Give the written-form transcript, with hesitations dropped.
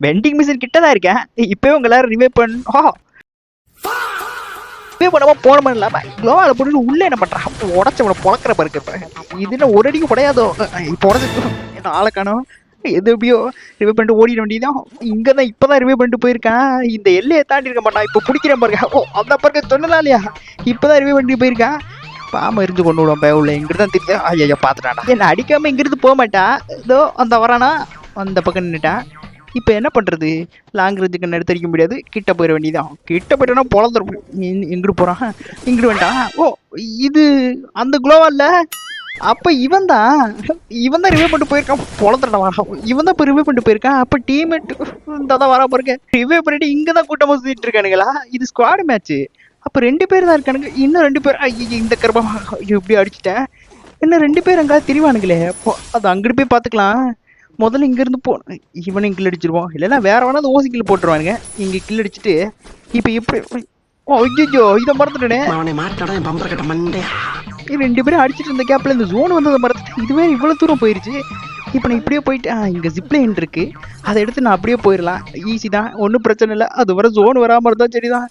Vending machine கிட்ட தான் இருக்கேன். இப்பவே உங்க எல்லாரும் ரிவைவ் பண்ண ரிவைவ் பண்ணாம போன இல்லாம க்ளோவால போட்டு உள்ள என்ன பண்றான்? உடச்சவனை பொழக்கிற பாருங்க. இப்ப இது என்ன ஒரு அடிக்கு உடையாதோ? இப்போ உடச்சு என்ன ஆளை காணோம். எது எப்படியோ ரிவைவ் பண்ணிட்டு ஓடிட வேண்டியதான். இங்கதான் இப்பதான் ரிவைவ் பண்ணிட்டு போயிருக்கான். இந்த எல்லையை தாண்டி இருக்க மாட்டான். இப்ப பிடிக்கிறேன் பாருங்க. ஓ அந்த பாருங்க சொன்னதா இல்லையா? இப்பதான் ரிவைவ் பண்ணிட்டு போயிருக்கான். பாம்பு எரிஞ்சு கொண்டு விடுவோம் பய உள்ள இங்கிட்டு தான் தெரியுது. ஐயா பாத்துட்டானா? என்ன அடிக்காம இங்கிருந்து போக மாட்டான். இதோ அந்த வரானா அந்த பக்கம் நின்றுட்டான். இப்போ என்ன பண்ணுறது? லாங் ரேஞ்சுக்கு எடுத்தடிக்க முடியாது. கிட்ட போயிட வேண்டியதான். கிட்ட போயிட்டோன்னா பொழந்துரும். எங்கிட்டு போகிறான்? இங்கிட்டு வேண்டாம். ஓ இது அந்த குளோவால்ல. அப்போ இவன் தான் ரிவைவ் பண்ணிட்டு போயிருக்கான். பொழந்துடா வரான். இவன் தான் இப்போ ரிவைவ் பண்ணிட்டு போயிருக்கான். அப்போ டீம்மேட் இந்த தான் வரா பாருங்க. ரிவைவ் பண்ணிட்டு இங்கே தான் கூட்டமாக சுற்றிட்டு இருக்கானுங்களா? இது ஸ்குவாட் மேட்ச்சு. அப்போ 2 பேர் தான் இருக்கானுங்க. இன்னும் 2 பேர் இந்த கர்ப்பம் இப்படி அடிச்சுட்டேன். இன்னும் 2 பேர் எங்காவது திரிவானுங்களே. அது அங்கிட்டு போய் பார்த்துக்கலாம். முதல்ல இங்கிருந்து போ. இவனையும் கில் அடிச்சிருவோம். இல்லைன்னா வேற வேணாலும் ஓசி கில் போட்டுருவானுங்க. இங்கே கில் அடிச்சுட்டு இப்போ எப்படி? ஐயோ இதை மறந்துட்டேனே. 2 பேரும் அடிச்சுட்டு இருந்த கேப்ல இந்த ஜோன் வந்து மறந்துட்டேன். இதுவே இவ்வளோ தூரம் போயிருச்சு. இப்போ நான் இப்படியே போயிட்டு இங்கே ஜிப்லைன் இருக்கு. அதை எடுத்து நான் அப்படியே போயிடலாம். ஈஸி தான், ஒன்றும் பிரச்சனை இல்லை. அது வர ஜோன் வராமல் இருந்தால் சரிதான்.